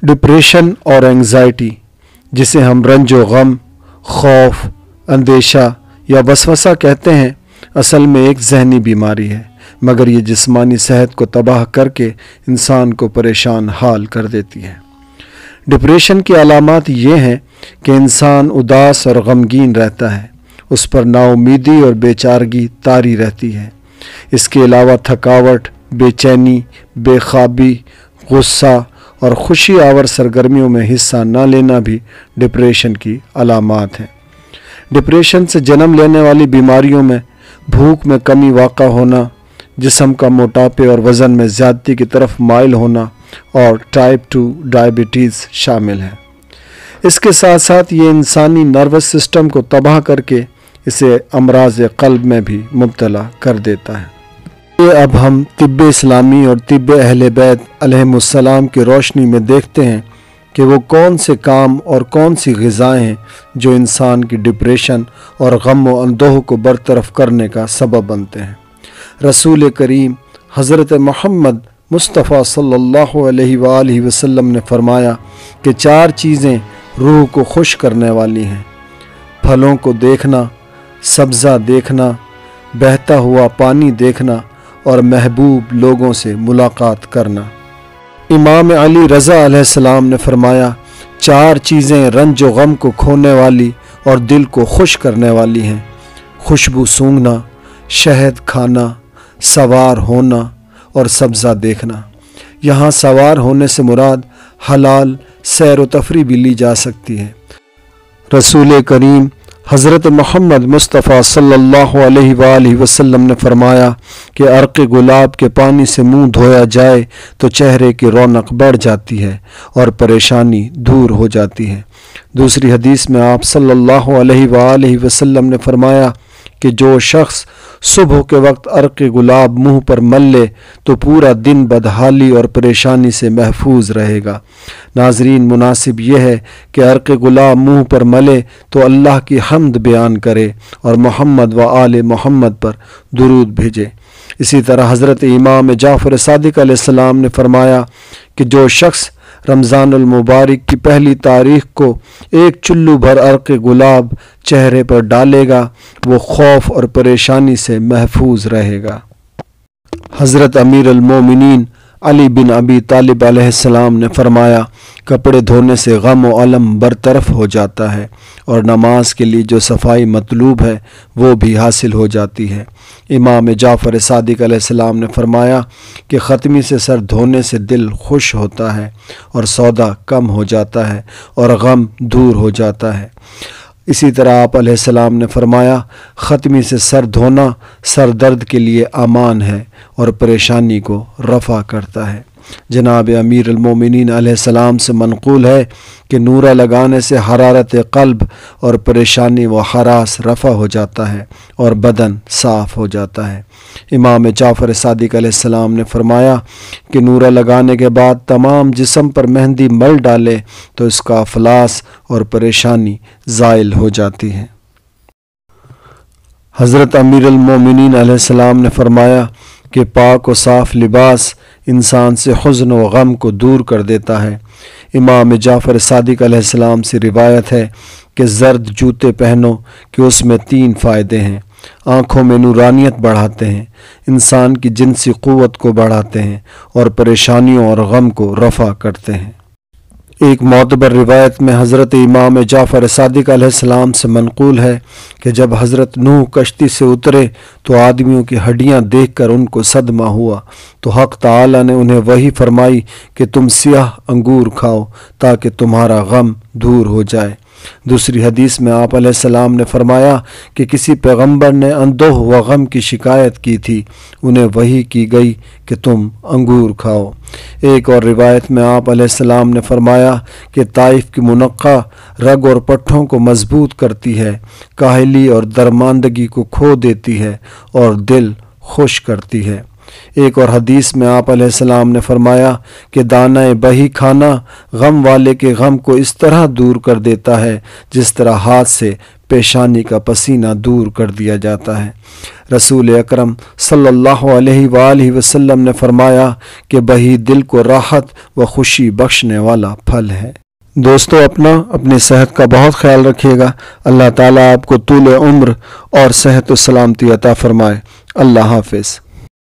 Depression اور anxiety, جسے ہم رنج و غم، خوف، اندیشہ یا وسوسہ کہتے ہیں، اصل میں ایک ذہنی بیماری ہے، مگر یہ جسمانی صحت کو تباہ کر کے انسان کو پریشان حال کر دیتی ہے۔ ڈپریشن کی علامات یہ ہیں کہ انسان اداس اور غمگین رہتا ہے، اس پر نا امیدی اور بے چارگی طاری رہتی ہے۔ اس کے علاوہ تھکاوٹ، بے چینی، بے خوابی، غصہ اور خوشی آور سرگرمیوں میں حصہ نہ لینا بھی ڈپریشن کی علامات ہیں۔ ڈپریشن سے جنم لینے والی بیماریوں میں بھوک میں کمی واقع ہونا، جسم کا موٹاپے اور وزن میں زیادتی کی طرف مائل ہونا اور ٹائپ 2 ڈائبٹیز شامل ہے۔ اس کے ساتھ ساتھ یہ انسانی نروس سسٹم کو تباہ کر کے اسے امراض قلب میں بھی مبتلا کر دیتا ہے۔ اب ہم طب اسلامی اور طب اہل بیت علیہم السلام کی روشنی میں دیکھتے ہیں کہ وہ کون سے کام اور کون سی غذائیں ہیں جو انسان کی ڈپریشن اور غم و اندوہ کو برطرف کرنے کا سبب بنتے ہیں۔ رسول کریم حضرت محمد مصطفیٰ صلی اللہ علیہ وآلہ وسلم نے فرمایا کہ 4 چیزیں روح کو خوش کرنے والی ہیں: پھلوں کو دیکھنا، سبزہ دیکھنا، بہتا ہوا پانی دیکھنا اور محبوب لوگوں سے ملاقات کرنا۔ امام علی رضا علیہ السلام نے فرمایا 4 چیزیں رنج و غم کو کھونے والی اور دل کو خوش کرنے والی ہیں: خوشبو سونگھنا، شہد کھانا، سوار ہونا اور سبزہ دیکھنا۔ یہاں سوار ہونے سے مراد حلال سیر و تفریح بھی لی جا سکتی ہے۔ رسول کریم حضرت محمد مصطفیٰ صلی اللہ علیہ وآلہ وسلم نے فرمایا کہ عرق گلاب کے پانی سے منہ دھویا جائے تو چہرے کی رونق بڑھ جاتی ہے اور پریشانی دور ہو جاتی ہے۔ دوسری حدیث میں آپ صلی اللہ علیہ وآلہ وسلم نے فرمایا کہ جو شخص صبح کے وقت عرق گلاب منہ پر مل لے تو پورا دن بدحالی اور پریشانی سے محفوظ رہے گا۔ ناظرین، مناسب یہ ہے کہ عرق گلاب منہ پر ملے تو اللہ کی حمد بیان کرے اور محمد و آل محمد پر درود بھیجے۔ اسی طرح حضرت امام جعفر صادق علیہ السلام نے فرمایا کہ جو شخص رمضان المبارک کی پہلی تاریخ کو 1 چلو بھر عرق گلاب چہرے پر ڈالے گا وہ خوف اور پریشانی سے محفوظ رہے گا۔ حضرت امیر المومنین علی بن ابی طالب علیہ السلام نے فرمایا کپڑے دھونے سے غم و علم برطرف ہو جاتا ہے اور نماز کے لیے جو صفائی مطلوب ہے وہ بھی حاصل ہو جاتی ہے۔ امام جعفر صادق علیہ السلام نے فرمایا کہ ختمی سے سر دھونے سے دل خوش ہوتا ہے اور سودا کم ہو جاتا ہے اور غم دور ہو جاتا ہے۔ اسی طرح آپ علیہ السلام نے فرمایا ختمی سے سر دھونا سر درد کے لیے امان ہے اور پریشانی کو رفع کرتا ہے۔ جناب امیر المومنین علیہ السلام سے منقول ہے کہ نورہ لگانے سے حرارت قلب اور پریشانی و ہراس رفع ہو جاتا ہے اور بدن صاف ہو جاتا ہے۔ امام جعفر صادق علیہ السلام نے فرمایا کہ نورہ لگانے کے بعد تمام جسم پر مہندی مل ڈالے تو اس کا افلاس اور پریشانی زائل ہو جاتی ہے۔ حضرت امیر المومنین علیہ السلام نے فرمایا کہ پاک و صاف لباس انسان سے حزن و غم کو دور کر دیتا ہے۔ امام جعفر صادق علیہ السلام سے روایت ہے کہ زرد جوتے پہنو کہ اس میں 3 فائدے ہیں: آنکھوں میں نورانیت بڑھاتے ہیں، انسان کی جنسی قوت کو بڑھاتے ہیں اور پریشانیوں اور غم کو رفع کرتے ہیں۔ ایک معتبر روایت میں حضرت امام جعفر صادق علیہ السلام سے منقول ہے کہ جب حضرت نوح کشتی سے اترے تو آدمیوں کی ہڈیاں دیکھ کر ان کو صدمہ ہوا تو حق تعالی نے انہیں وحی فرمائی کہ تم سیاہ انگور کھاؤ تاکہ تمہارا غم دور ہو جائے۔ دوسری حدیث میں آپ علیہ السلام نے فرمایا کہ کسی پیغمبر نے اندوہ و غم کی شکایت کی تھی، انہیں وحی کی گئی کہ تم انگور کھاؤ۔ ایک اور روایت میں آپ علیہ السلام نے فرمایا کہ طائف کی منقع رگ اور پٹھوں کو مضبوط کرتی ہے، کاہلی اور درماندگی کو کھو دیتی ہے اور دل خوش کرتی ہے۔ ایک اور حدیث میں آپ علیہ السلام نے فرمایا کہ دانہ بہی کھانا غم والے کے غم کو اس طرح دور کر دیتا ہے جس طرح ہاتھ سے پیشانی کا پسینہ دور کر دیا جاتا ہے۔ رسول اکرم صلی اللہ علیہ وآلہ وسلم نے فرمایا کہ بہی دل کو راحت و خوشی بخشنے والا پھل ہے۔ دوستو، اپنی صحت کا بہت خیال رکھیے گا۔ اللہ تعالیٰ آپ کو طول عمر اور صحت و سلامتی عطا فرمائے۔ اللہ حافظ۔